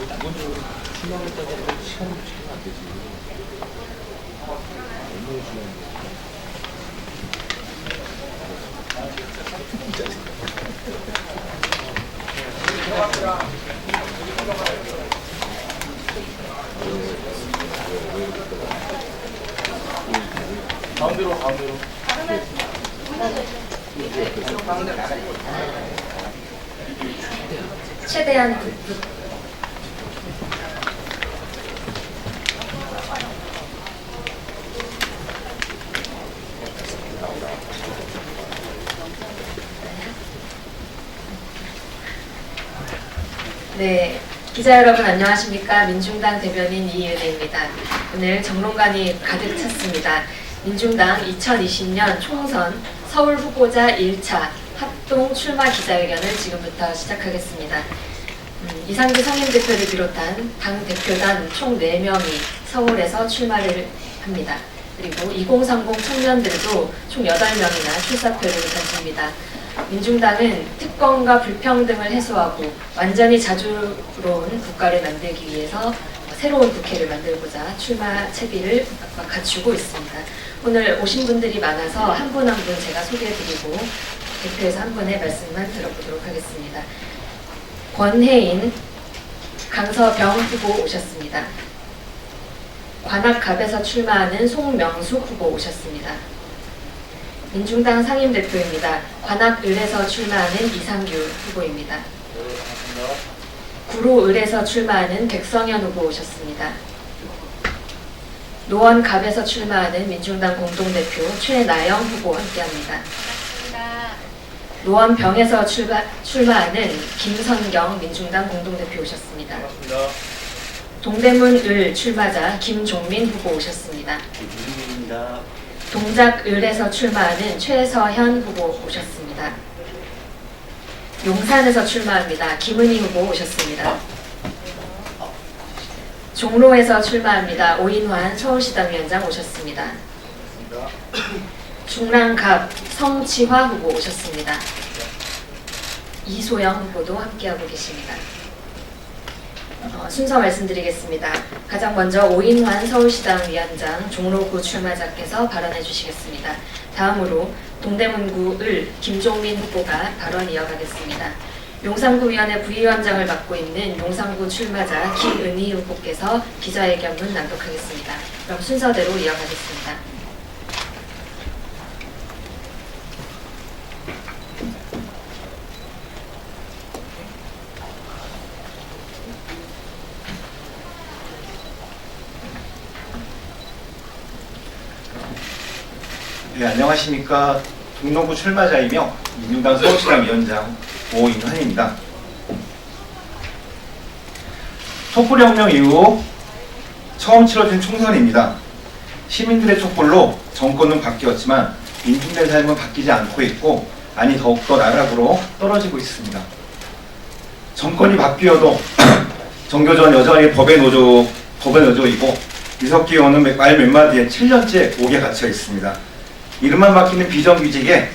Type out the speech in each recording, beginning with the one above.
기본적으로 출마를 따져서 시간을 붙이면 안 되지. 얼마나 중요한데. 가운데로. 최대한 네, 기자 여러분 안녕하십니까? 민중당 대변인 이은혜입니다. 오늘 정론관이 가득 찼습니다. 민중당 2020년 총선 서울 후보자 1차 합동 출마 기자회견을 지금부터 시작하겠습니다. 이상규 상임대표를 비롯한 당 대표단 총 4명이 서울에서 출마를 합니다. 그리고 2030 청년들도 총 8명이나 출사표를 던집니다. 민중당은 특권과 불평등을 해소하고 완전히 자주로운 국가를 만들기 위해서 새로운 국회를 만들고자 출마 채비를 갖추고 있습니다. 오늘 오신 분들이 많아서 한 분 한 분 제가 소개해드리고 대표에서 한 분의 말씀만 들어보도록 하겠습니다. 권혜인, 강서병 후보 오셨습니다. 관악갑에서 출마하는 송명숙 후보 오셨습니다. 민중당 상임대표입니다. 관악을에서 출마하는 이상규 후보입니다. 구로을에서 출마하는 백성현 후보 오셨습니다. 노원갑에서 출마하는 민중당 공동대표 최나영 후보 함께합니다. 노원병에서 출마하는 김선경 민중당 공동대표 오셨습니다. 동대문을 출마자 김종민 후보 오셨습니다. 동작을에서 출마하는 최서현 후보 오셨습니다. 용산에서 출마합니다. 김은희 후보 오셨습니다. 종로에서 출마합니다. 오인환 서울시당 위원장 오셨습니다. 중랑갑 성치화 후보 오셨습니다. 이소영 후보도 함께하고 계십니다. 순서 말씀드리겠습니다. 가장 먼저 오인환 서울시당 위원장 종로구 출마자께서 발언해 주시겠습니다. 다음으로 동대문구을 김종민 후보가 발언 이어가겠습니다. 용산구위원회 부위원장을 맡고 있는 용산구 출마자 김은희 후보께서 기자회견문 낭독하겠습니다. 그럼 순서대로 이어가겠습니다. 네, 안녕하십니까. 종로구 출마자이며 민중당 서울시당 위원장 오인환입니다. 촛불혁명 이후 처음 치러진 총선입니다. 시민들의 촛불로 정권은 바뀌었지만 민중들의 삶은 바뀌지 않고 있고 아니 더욱더 나락으로 떨어지고 있습니다. 정권이 바뀌어도 정교조는 여전히 법의 노조이고 유석기 의원은 말 몇 마디에 7년째 옥에 갇혀 있습니다. 이름만 막히는 비정규직에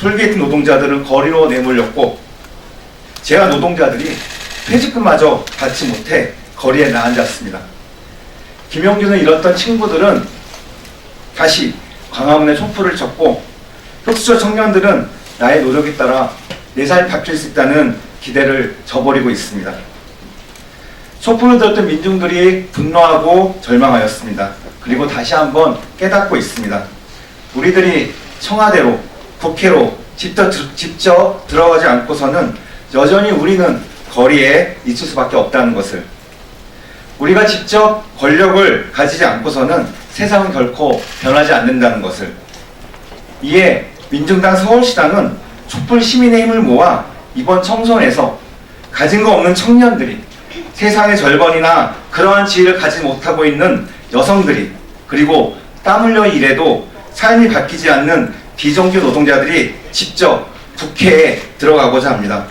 톨게이트 노동자들은 거리로 내몰렸고 재하 노동자들이 퇴직금마저 받지 못해 거리에 나앉았습니다. 김용준을 잃었던 친구들은 다시 광화문에 촛불을 쳤고 흑수저 청년들은 나의 노력에 따라 내 삶이 바뀔 수 있다는 기대를 저버리고 있습니다. 촛불을 들었던 민중들이 분노하고 절망하였습니다. 그리고 다시 한번 깨닫고 있습니다. 우리들이 청와대로 국회로 직접 들어가지 않고서는 여전히 우리는 거리에 있을 수밖에 없다는 것을, 우리가 직접 권력을 가지지 않고서는 세상은 결코 변하지 않는다는 것을, 이에 민중당 서울시당은 촛불 시민의 힘을 모아 이번 총선에서 가진 거 없는 청년들이, 세상의 절반이나 그러한 지위를 가지 못하고 있는 여성들이, 그리고 땀 흘려 일해도 삶이 바뀌지 않는 비정규 노동자들이 직접 국회에 들어가고자 합니다.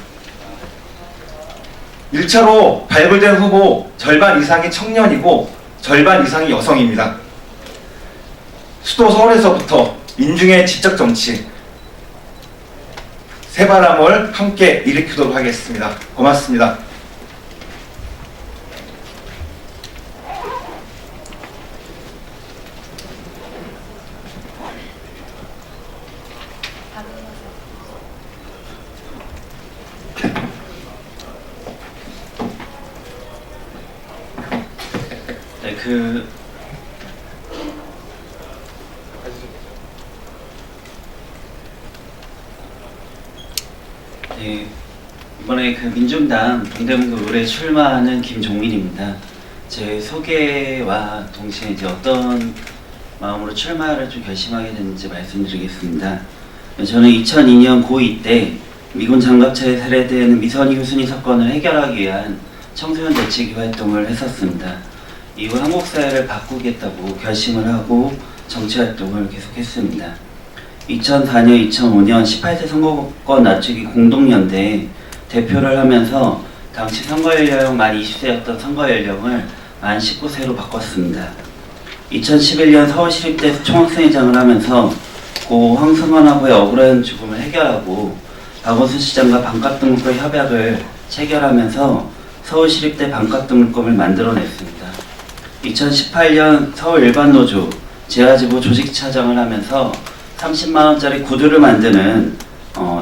1차로 발굴된 후보 절반 이상이 청년이고 절반 이상이 여성입니다. 수도 서울에서부터 민중의 지적 정치, 새바람을 함께 일으키도록 하겠습니다. 고맙습니다. 네, 네, 이번에 민중당 동대문구 의뢰 출마하는 김종민입니다. 제 소개와 동시에 이제 어떤 마음으로 출마를 좀 결심하게 됐는지 말씀드리겠습니다. 저는 2002년 고2 때 미군 장갑차에 살해된 미선희 후순위 사건을 해결하기 위한 청소년 대책위 활동을 했었습니다. 이후 한국 사회를 바꾸겠다고 결심을 하고 정치 활동을 계속했습니다. 2004년, 2005년 18세 선거권 낮추기 공동연대에 대표를 하면서 당시 선거연령 만 20세였던 선거연령을 만 19세로 바꿨습니다. 2011년 서울시립대 총학생회장을 하면서 고 황승헌하고의 억울한 죽음을 해결하고 박원순 시장과 반값 등록금 협약을 체결하면서 서울시립대 반값 등록금을 만들어냈습니다. 2018년 서울 일반노조 재화지부 조직차장을 하면서 30만원짜리 구두를 만드는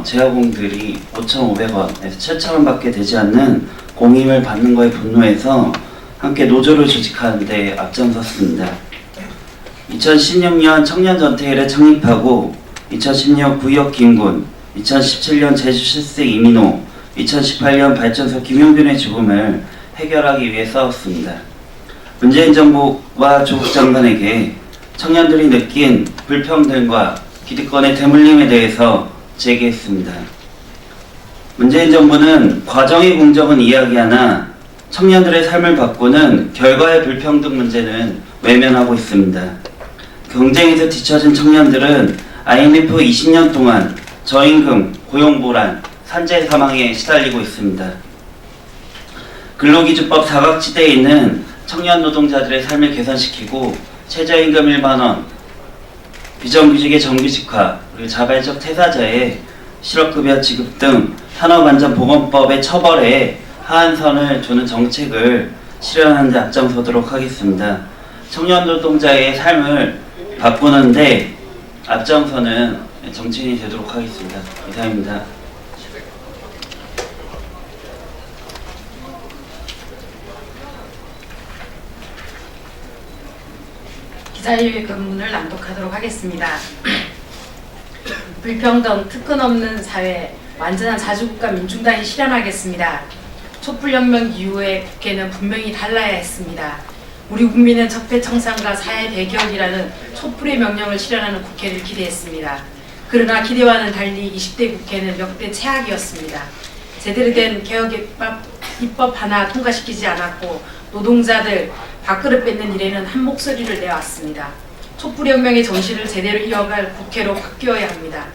재화공들이 5,500원에서 7,000원 밖에 되지 않는 공임을 받는 거에 분노해서 함께 노조를 조직하는 데 앞장섰습니다. 2016년 청년전태일에 창립하고 2016 구의역 김군, 2017년 제주 실세 이민호, 2018년 발전소 김용균의 죽음을 해결하기 위해 싸웠습니다. 문재인 정부와 조국 장관에게 청년들이 느낀 불평등과 기득권의 대물림에 대해서 제기했습니다. 문재인 정부는 과정의 공정은 이야기하나 청년들의 삶을 바꾸는 결과의 불평등 문제는 외면하고 있습니다. 경쟁에서 뒤처진 청년들은 IMF 20년 동안 저임금, 고용보란, 산재 사망에 시달리고 있습니다. 근로기준법 사각지대에 있는 청년 노동자들의 삶을 개선시키고 최저임금 1만원, 비정규직의 정규직화, 그리고 자발적 퇴사자의 실업급여 지급 등 산업안전보건법의 처벌에 하한선을 두는 정책을 실현하는 데 앞장서도록 하겠습니다. 청년 노동자의 삶을 바꾸는데 앞장서는 정치인이 되도록 하겠습니다. 이상입니다. 기자회견문을 낭독하도록 하겠습니다. 불평등, 특권 없는 사회, 완전한 자주국가 민중당이 실현하겠습니다. 촛불혁명 이후에 국회는 분명히 달라야 했습니다. 우리 국민은 적폐청산과 사회 대결이라는 촛불의 명령을 실현하는 국회를 기대했습니다. 그러나 기대와는 달리 20대 국회는 역대 최악이었습니다. 제대로 된 개혁 입법 하나 통과시키지 않았고 노동자들 밥그릇 뺏는 일에는 한 목소리를 내왔습니다. 촛불혁명의 정신을 제대로 이어갈 국회로 바뀌어야 합니다.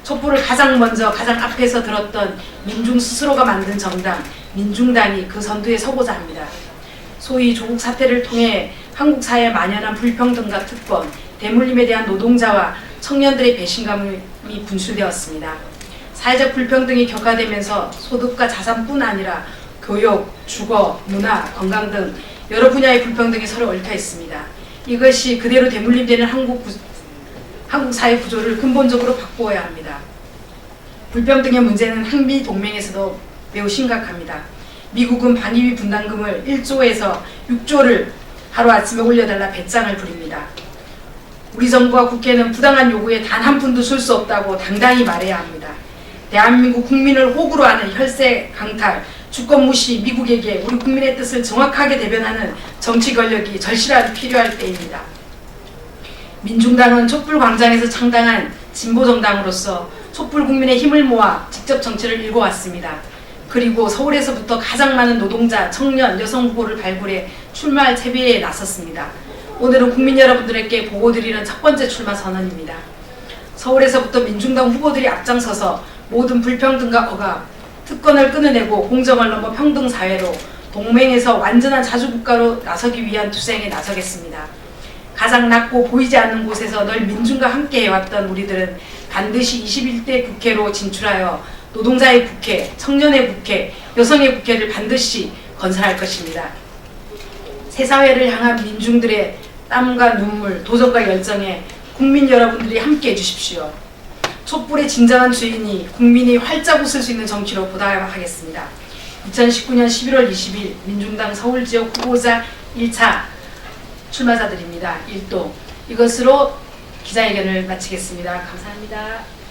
촛불을 가장 먼저 가장 앞에서 들었던 민중 스스로가 만든 정당 민중당이 그 선두에 서고자 합니다. 소위 조국 사태를 통해 한국 사회에 만연한 불평등과 특권, 대물림에 대한 노동자와 청년들의 배신감이 분출되었습니다. 사회적 불평등이 격화되면서 소득과 자산뿐 아니라 교육, 주거, 문화, 건강 등 여러 분야의 불평등이 서로 얽혀 있습니다. 이것이 그대로 대물림되는 한국 사회 구조를 근본적으로 바꾸어야 합니다. 불평등의 문제는 한미 동맹에서도 매우 심각합니다. 미국은 방위비 분담금을 1조에서 6조를 하루아침에 올려달라 배짱을 부립니다. 우리 정부와 국회는 부당한 요구에 단 한 푼도 줄 수 없다고 당당히 말해야 합니다. 대한민국 국민을 호구로 하는 혈세 강탈, 주권 무시 미국에게 우리 국민의 뜻을 정확하게 대변하는 정치 권력이 절실하게 필요할 때입니다. 민중당은 촛불광장에서 창당한 진보정당으로서 촛불 국민의 힘을 모아 직접 정치를 일궈왔습니다. 그리고 서울에서부터 가장 많은 노동자, 청년, 여성 후보를 발굴해 출마할 채비에 나섰습니다. 오늘은 국민 여러분들에게 보고드리는 첫 번째 출마 선언입니다. 서울에서부터 민중당 후보들이 앞장서서 모든 불평등과 억압, 특권을 끊어내고 공정을 넘어 평등사회로 동맹에서 완전한 자주국가로 나서기 위한 투쟁에 나서겠습니다. 가장 낮고 보이지 않는 곳에서 늘 민중과 함께 해왔던 우리들은 반드시 21대 국회로 진출하여 노동자의 국회, 청년의 국회, 여성의 국회를 반드시 건설할 것입니다. 새 사회를 향한 민중들의 땀과 눈물, 도전과 열정에 국민 여러분들이 함께 해주십시오. 촛불의 진정한 주인이 국민이 활짝 웃을 수 있는 정치로 보답하겠습니다. 2019년 11월 20일 민중당 서울지역 후보자 1차 출마자들입니다. 1도. 이것으로 기자회견을 마치겠습니다. 감사합니다.